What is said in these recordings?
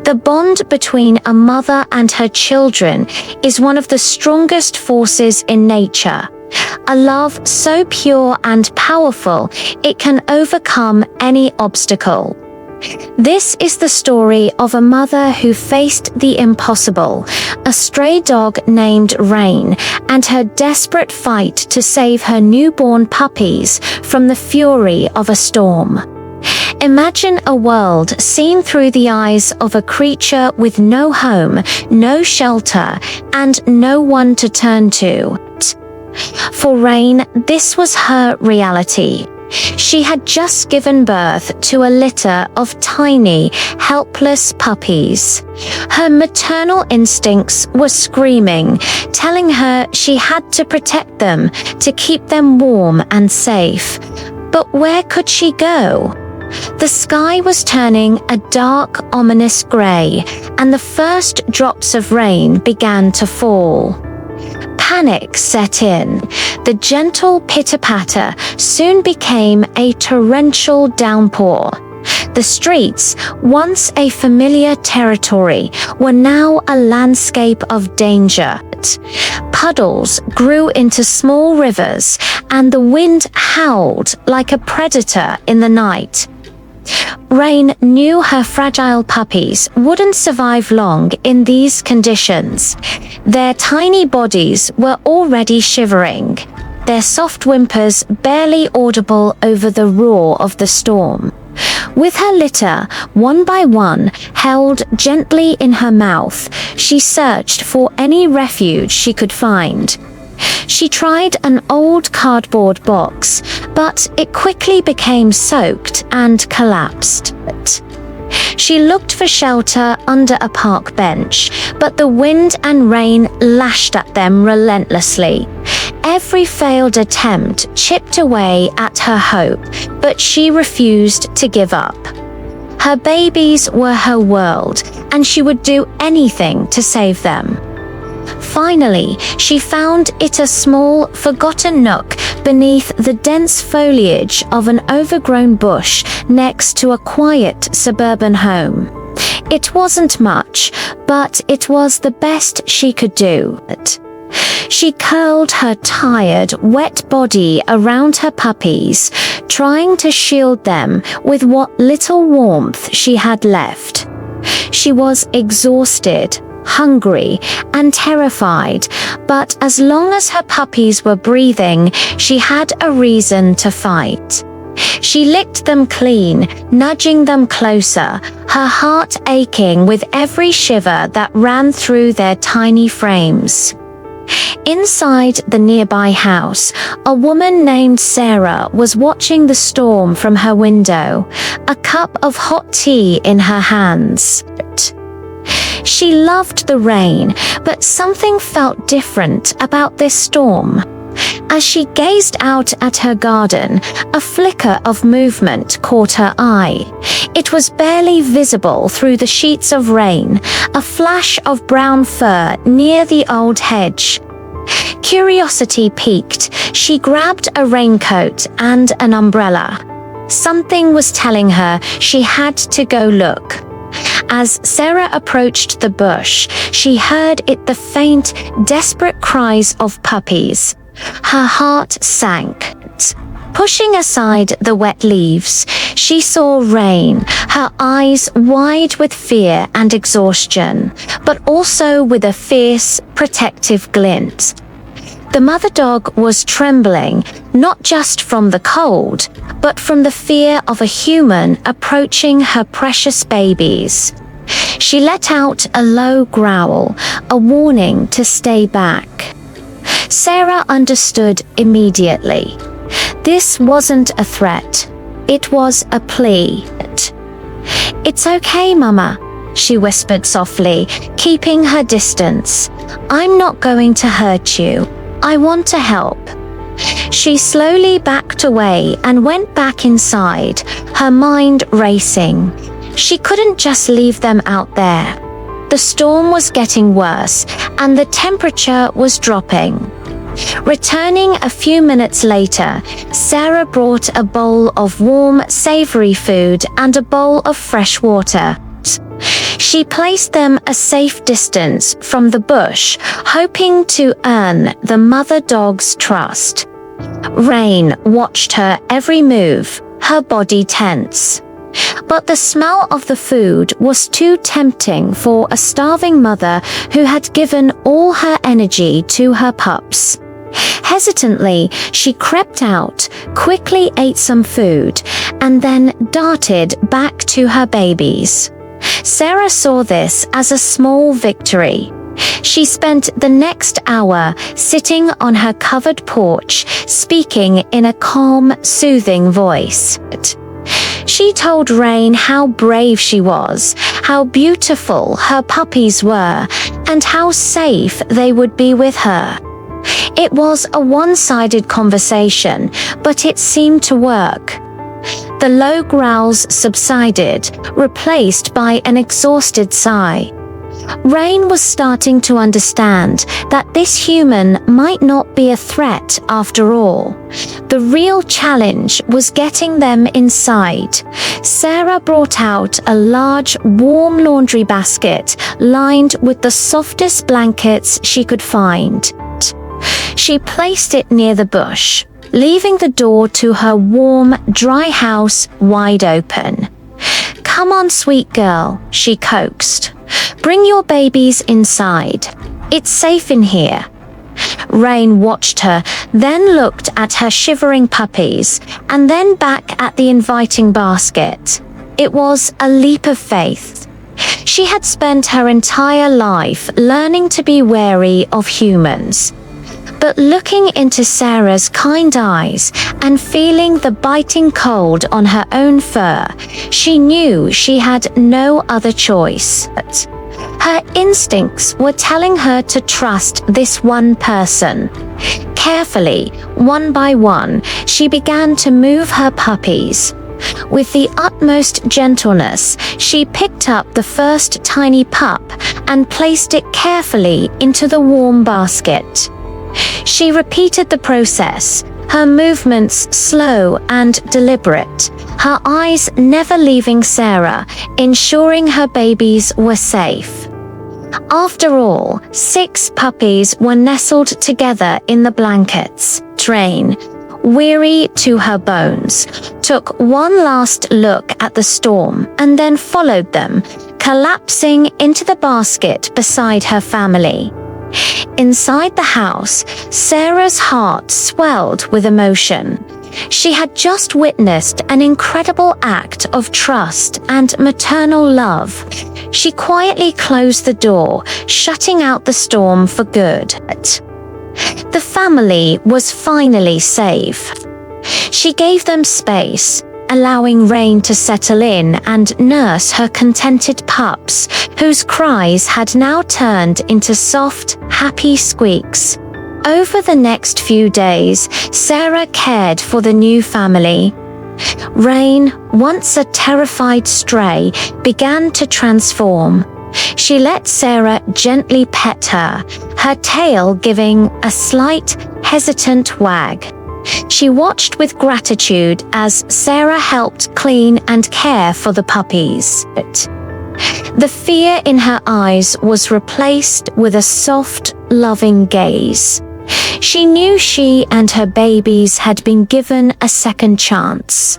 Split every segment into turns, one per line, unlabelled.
The bond between a mother and her children is one of the strongest forces in nature. A love so pure and powerful, it can overcome any obstacle. This is the story of a mother who faced the impossible, a stray dog named Rain, and her desperate fight to save her newborn puppies from the fury of a storm. Imagine a world seen through the eyes of a creature with no home, no shelter, and no one to turn to. For Rain, this was her reality. She had just given birth to a litter of tiny, helpless puppies. Her maternal instincts were screaming, telling her she had to protect them, to keep them warm and safe. But where could she go? The sky was turning a dark, ominous grey, and the first drops of rain began to fall. Panic set in. The gentle pitter-patter soon became a torrential downpour. The streets, once a familiar territory, were now a landscape of danger. Puddles grew into small rivers, and the wind howled like a predator in the night. Rain knew her fragile puppies wouldn't survive long in these conditions. Their tiny bodies were already shivering, their soft whimpers barely audible over the roar of the storm. With her litter, one by one, held gently in her mouth, she searched for any refuge she could find. She tried an old cardboard box, but it quickly became soaked and collapsed. She looked for shelter under a park bench, but the wind and rain lashed at them relentlessly. Every failed attempt chipped away at her hope, but she refused to give up. Her babies were her world, and she would do anything to save them. Finally, she found it a small, forgotten nook beneath the dense foliage of an overgrown bush next to a quiet suburban home. It wasn't much, but it was the best she could do. She curled her tired, wet body around her puppies, trying to shield them with what little warmth she had left. She was exhausted, hungry, and terrified, but as long as her puppies were breathing, she had a reason to fight. She licked them clean, nudging them closer, her heart aching with every shiver that ran through their tiny frames. Inside the nearby house, a woman named Sarah was watching the storm from her window, a cup of hot tea in her hands. She loved the rain, but something felt different about this storm. As she gazed out at her garden, a flicker of movement caught her eye. It was barely visible through the sheets of rain, a flash of brown fur near the old hedge. Curiosity piqued. She grabbed a raincoat and an umbrella. Something was telling her she had to go look. As Sarah approached the bush, she heard the faint, desperate cries of puppies. Her heart sank. Pushing aside the wet leaves, she saw Rain, her eyes wide with fear and exhaustion, but also with a fierce, protective glint. The mother dog was trembling, not just from the cold, but from the fear of a human approaching her precious babies. She let out a low growl, a warning to stay back. Sarah understood immediately. This wasn't a threat. It was a plea. "It's okay, Mama," she whispered softly, keeping her distance. "I'm not going to hurt you. I want to help." She slowly backed away and went back inside, her mind racing. She couldn't just leave them out there. The storm was getting worse, and the temperature was dropping. Returning a few minutes later, Sarah brought a bowl of warm, savory food and a bowl of fresh water. She placed them a safe distance from the bush, hoping to earn the mother dog's trust. Rain watched her every move, her body tense. But the smell of the food was too tempting for a starving mother who had given all her energy to her pups. Hesitantly, she crept out, quickly ate some food, and then darted back to her babies. Sarah saw this as a small victory. She spent the next hour sitting on her covered porch, speaking in a calm, soothing voice. She told Rain how brave she was, how beautiful her puppies were, and how safe they would be with her. It was a one-sided conversation, but it seemed to work. The low growls subsided, replaced by an exhausted sigh. Rain was starting to understand that this human might not be a threat after all. The real challenge was getting them inside. Sarah brought out a large, warm laundry basket lined with the softest blankets she could find. She placed it near the bush, leaving the door to her warm, dry house wide open. "Come on, sweet girl," she coaxed. "Bring your babies inside. It's safe in here." Rain watched her, then looked at her shivering puppies, and then back at the inviting basket. It was a leap of faith. She had spent her entire life learning to be wary of humans. But looking into Sarah's kind eyes and feeling the biting cold on her own fur, she knew she had no other choice. Her instincts were telling her to trust this one person. Carefully, one by one, she began to move her puppies. With the utmost gentleness, she picked up the first tiny pup and placed it carefully into the warm basket. She repeated the process, her movements slow and deliberate, her eyes never leaving Sarah, ensuring her babies were safe. After all, 6 puppies were nestled together in the blankets. Rain, weary to her bones, took one last look at the storm and then followed them, collapsing into the basket beside her family. Inside the house, Sarah's heart swelled with emotion. She had just witnessed an incredible act of trust and maternal love. She quietly closed the door, shutting out the storm for good. The family was finally safe. She gave them space, allowing Rain to settle in and nurse her contented pups, whose cries had now turned into soft, happy squeaks. Over the next few days, Sarah cared for the new family. Rain, once a terrified stray, began to transform. She let Sarah gently pet her, her tail giving a slight, hesitant wag. She watched with gratitude as Sarah helped clean and care for the puppies. The fear in her eyes was replaced with a soft, loving gaze. She knew she and her babies had been given a second chance.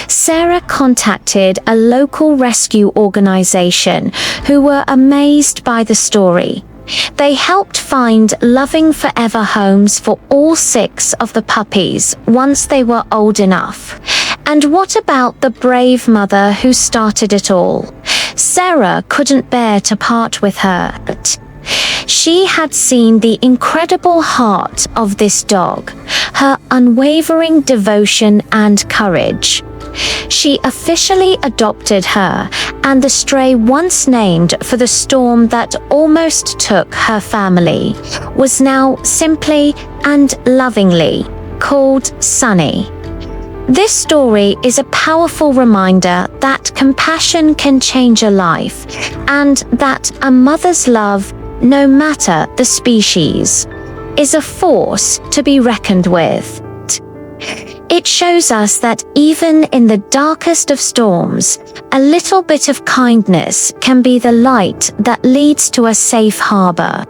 Sarah contacted a local rescue organization who were amazed by the story. They helped find loving forever homes for all 6 of the puppies once they were old enough. And what about the brave mother who started it all? Sarah couldn't bear to part with her. She had seen the incredible heart of this dog, her unwavering devotion and courage. She officially adopted her, and the stray once named for the storm that almost took her family was now simply and lovingly called Sunny. This story is a powerful reminder that compassion can change a life, and that a mother's love, no matter the species, is a force to be reckoned with. It shows us that even in the darkest of storms, a little bit of kindness can be the light that leads to a safe harbor.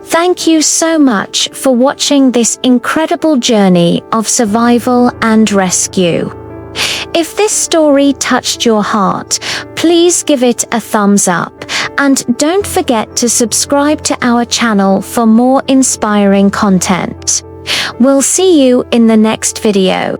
Thank you so much for watching this incredible journey of survival and rescue. If this story touched your heart, please give it a thumbs up, and don't forget to subscribe to our channel for more inspiring content. We'll see you in the next video.